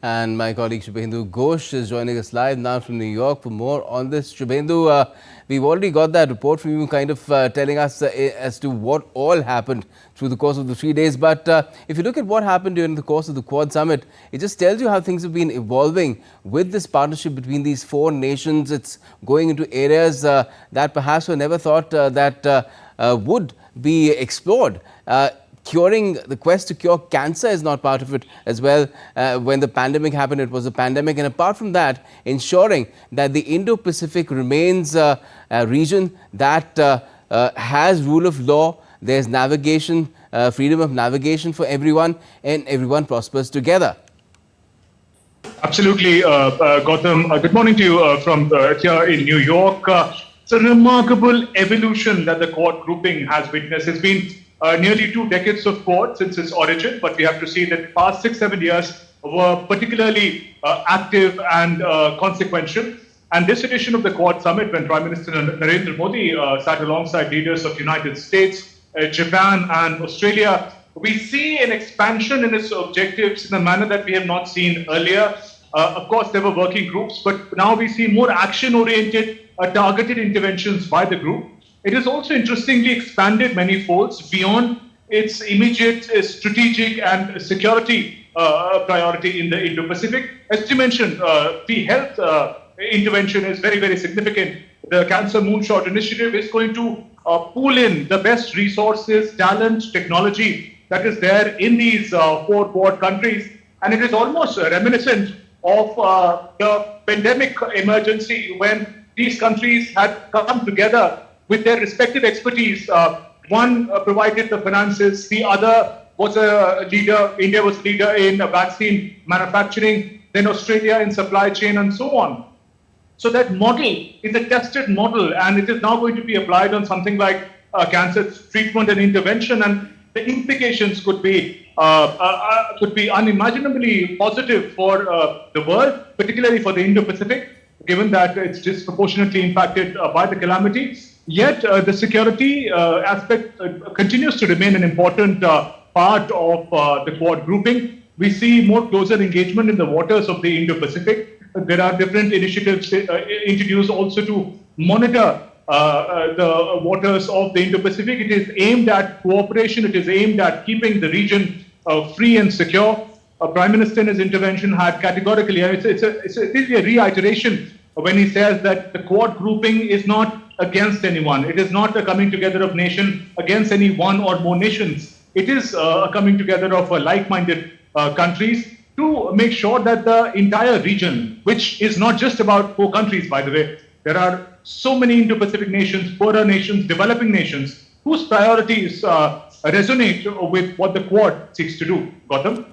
And my colleague Shubhendu Ghosh is joining us live now from New York for more on this. Shubhendu, we've already got that report from you kind of telling us as to what all happened through the course of the 3 days. But if you look at what happened during the course of the Quad Summit, it just tells you how things have been evolving with this partnership between these four nations. It's going into areas that perhaps were never thought that would be explored. The quest to cure cancer is not part of it as well. When the pandemic happened, it was a pandemic. And apart from that, ensuring that the Indo-Pacific remains a region that has rule of law, there's navigation, freedom of navigation for everyone, and everyone prospers together. Absolutely, Gautam. Good morning to you from here in New York. It's a remarkable evolution that the Quad grouping has witnessed. It's been nearly 2 decades of Quad since its origin, but we have to see that the past 6-7 years were particularly active and consequential. And this edition of the Quad Summit, when Prime Minister Narendra Modi sat alongside leaders of United States, Japan and Australia, we see an expansion in its objectives in a manner that we have not seen earlier. Of course, there were working groups, but now we see more action-oriented, targeted interventions by the group. It has also interestingly expanded many folds beyond its immediate strategic and security priority in the Indo-Pacific. As you mentioned, the health intervention is very, very significant. The Cancer Moonshot Initiative is going to pool in the best resources, talent, technology that is there in these 4 Quad countries. And it is almost reminiscent of the pandemic emergency when these countries had come together with their respective expertise. One provided the finances, the other was a leader, India was a leader in vaccine manufacturing, then Australia in supply chain and so on. So that model is a tested model and it is now going to be applied on something like cancer treatment and intervention, and the implications could be unimaginably positive for the world, particularly for the Indo-Pacific, given that it's disproportionately impacted by the calamity. Yet the security aspect continues to remain an important part of the Quad grouping. We see more closer engagement in the waters of the Indo-Pacific. There are different initiatives introduced also to monitor the waters of the Indo-Pacific. It is aimed at cooperation. It is aimed at keeping the region free and secure. Prime Minister in his intervention had categorically, it's a reiteration when he says that the Quad grouping is not against anyone. It is not a coming together of nation against any one or more nations. It is a coming together of like-minded countries to make sure that the entire region, which is not just about 4 countries, by the way, there are so many Indo-Pacific nations, poorer nations, developing nations, whose priorities resonate with what the Quad seeks to do. Gautam?